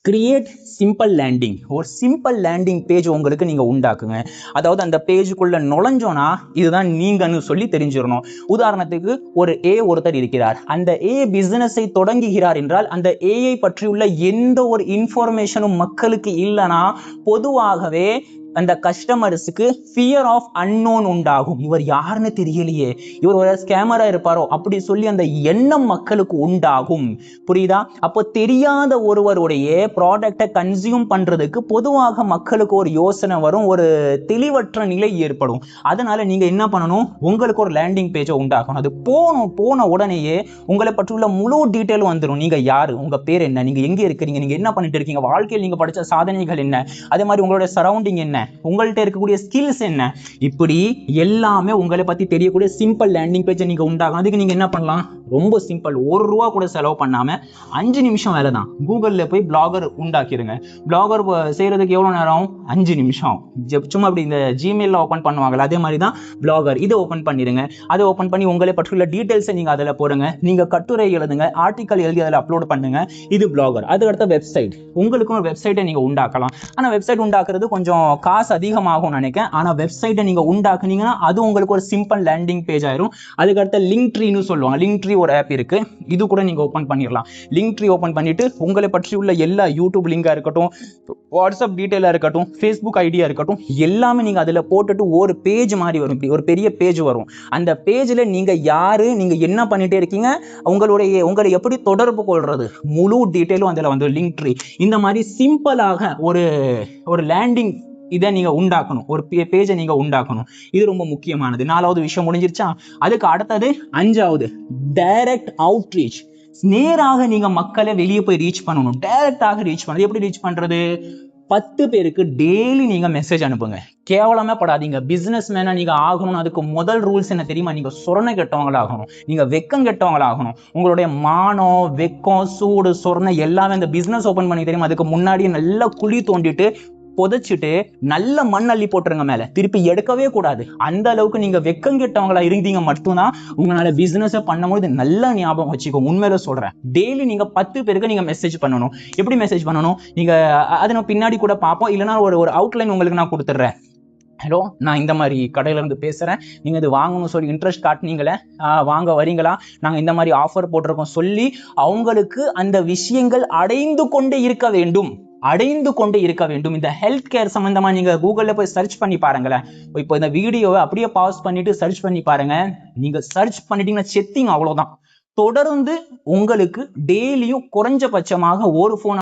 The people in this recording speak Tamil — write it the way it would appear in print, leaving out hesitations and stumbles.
Create simple landing. ஒரு சிம்பிள் லேண்டிங் பேஜ் உங்களுக்கு நீங்க உண்டாக்குங்க. அதாவது அந்த பேஜுக்குள்ள நுழைஞ்சோன்னா இதுதான் நீங்கன்னு சொல்லி தெரிஞ்சிடணும். உதாரணத்துக்கு ஒரு ஒருத்தர் இருக்கிறார். அந்த பிசினஸை தொடங்குகிறார் என்றால் அந்த ஏஐ பற்றியுள்ள எந்த ஒரு இன்ஃபர்மேஷனும் மக்களுக்கு இல்லைன்னா பொதுவாகவே அந்த கஸ்டமர்ஸுக்கு ஃபியர் ஆஃப் அன்னோன் உண்டாகும். இவர் யாருன்னு தெரியலையே, இவர் ஒரு ஸ்கேமரா இருப்பாரோ அப்படி சொல்லி அந்த எண்ணம் மக்களுக்கு உண்டாகும். புரியுதா? அப்போ தெரியாத ஒருவருடைய ப்ராடக்டை கன்சியூம் பண்றதுக்கு பொதுவாக மக்களுக்கு ஒரு யோசனை வரும், ஒரு தெளிவற்ற நிலை ஏற்படும். அதனால நீங்க என்ன பண்ணணும், உங்களுக்கு ஒரு லேண்டிங் பேஜை உண்டாக்கணும். அது போன உடனேயே உங்களை பற்றியுள்ள முழு டீட்டெயில் வந்துடும். நீங்க யாரு, உங்க பேர் என்ன, நீங்க எங்க இருக்கிறீங்க, நீங்க என்ன பண்ணிட்டு இருக்கீங்க, வாழ்க்கையில் நீங்க படிச்ச சாதனைகள் என்ன, அதே மாதிரி உங்களோட சரௌண்டிங் என்ன, உங்கள்கிட்ட இருக்கக்கூடிய ஸ்கில்ஸ் என்ன, இப்படி எல்லாமே உங்களை பத்தி தெரியக்கூடிய சிம்பிள் லேண்டிங் பேஜை நீங்க உண்டாகணும். அதுக்கு நீங்க என்ன பண்ணலாம், ரொம்ப சிம்பிள், ₹1 கூட செலவு பண்ணாம 5 நிமிஷம் வேலை தான். கூகுள்ல போய் பிளாகர் உண்டாக்கிடுங்க. பிளாகர் செய்யறதுக்கு எவ்வளவு நேரம், 5 நிமிஷம். சும்மா அப்படி இந்த ஜிமெயில ஓபன் பண்ணுவாங்கல்ல, அதே மாதிரி தான் பிளாகர். இதை ஓபன் பண்ணிடுங்க. அதை ஓபன் பண்ணி உங்களை பற்றியுள்ள டீடைல்ஸை நீங்க அதில் போடுங்க. நீங்க கட்டுரை எழுதுங்க, ஆர்டிக்கல் எழுதி அதில் அப்லோட் பண்ணுங்க. இது பிளாகர். அதுக்கடுத்த வெப்சைட். உங்களுக்கும் ஒரு வெப்சைட்டை நீங்க உண்டாக்கலாம். ஆனா வெப்சைட் உண்டாக்குறது கொஞ்சம் காசு அதிகமாகும் நினைக்கிறேன். ஆனா வெப்சைட்டை நீங்க உண்டாக்குனீங்கன்னா அது உங்களுக்கு ஒரு சிம்பிள் லேண்டிங் பேஜ் ஆயிரும். அதுக்கடுத்த லிங்க் ட்ரீன்னு சொல்லுவாங்க. லிங்க் ட்ரீ ஒரு ஆப் இருக்கு, இது கூட நீங்க ஓபன் பண்ணிடலாம். லிங்க் ட்ரீ ஓபன் பண்ணிட்டு உங்களை பற்றி உள்ள எல்லா யூடியூப் லிங்கா இருக்கட்டும், வாட்ஸ்அப் டீடைலா இருக்கட்டும், ஃபேஸ்புக் ஐடியா இருக்கட்டும், எல்லாமே நீங்க அதுல போட்டுட்டு ஒரு பேஜ் மாதிரி வரும். இப்படி ஒரு பெரிய பேஜ் வரும். அந்த பேஜ்ல நீங்க யாரு, நீங்க என்ன பண்ணிட்டே இருக்கீங்க, உங்களை எப்படி தொடர்பு கொள்றது, முழு டீடைலும் அதுல வந்து லிங்க் ட்ரீ. இந்த மாதிரி சிம்பிளாக ஒரு லேண்டிங் இதை நீங்க உண்டாக்கணும், ஒரு பேஜை நீங்க உண்டாக்கணும். இது ரொம்ப முக்கியமானது. 4வது விஷயம் முடிஞ்சிருச்சா? அதுக்கு அடுத்தது 5வது டைரக்ட் அவுட்ரீச். நேராக நீங்க மக்களை வெளியே போய் ரீச் பண்ணணும். டைரக்டாக ரீச் பண்ணது. எப்படி ரீச் பண்றது? 10 பேருக்கு டெய்லி நீங்க மெசேஜ் அனுப்புங்க. கேவலமே படாதீங்க. பிசினஸ் மேனா நீங்க ஆகணும். அதுக்கு முதல் ரூல்ஸ் என்ன தெரியுமா? நீங்க சொரணை கெட்டவங்களாகணும், நீங்க வெக்கம் கெட்டவங்களாகணும். உங்களுடைய மானம், வெக்கம், சூடு, சொரணை எல்லாமே இந்த பிசினஸ் ஓபன் பண்ணி தெரியுமா, அதுக்கு முன்னாடி நல்லா குழி தோண்டிட்டு புதைச்சிட்டு நல்ல மண் அள்ளி போட்டுருங்க மேல, திருப்பி எடுக்கவே கூடாது. அந்த அளவுக்கு நீங்க வெக்கம் கெட்டவங்களா இருந்தீங்க மட்டும்தான் உங்களால பிசினஸ் பண்ணும்போது நல்லா ஞாபகம் வச்சுக்கோங்க. உண்மையில சொல்றேன். டெய்லி நீங்க 10 பேருக்கு நீங்க மெசேஜ் பண்ணணும். எப்படி மெசேஜ் பண்ணணும் நீங்க, அதை நான் பின்னாடி கூட பார்ப்போம். இல்லைன்னா ஒரு அவுட்லைன் உங்களுக்கு நான் கொடுத்துட்றேன். ஹலோ, நான் இந்த மாதிரி கடையில இருந்து பேசுறேன், நீங்க இது வாங்கணும்னு சொல்லி இன்ட்ரெஸ்ட் காட்டுனீங்களே, வாங்க வரீங்களா, நாங்க இந்த மாதிரி ஆஃபர் போட்டிருக்கோம் சொல்லி அவங்களுக்கு அந்த விஷயங்கள் அடைந்து கொண்டே இருக்க வேண்டும். இந்த ஹெல்த் கேர் சம்பந்தமா நீங்க கூகுள்ல போய் சர்ச் பண்ணி பாருங்களேன். இப்போ இந்த வீடியோவை அப்படியே பாஸ் பண்ணிட்டு சர்ச் பண்ணி பாருங்க. நீங்க சர்ச் பண்ணிட்டீங்கன்னா செத்திங், அவ்வளவுதான். தொடர்ந்து உங்களுக்கு டெய்லியும் குறைஞ்சபட்சமாக ஒரு போன்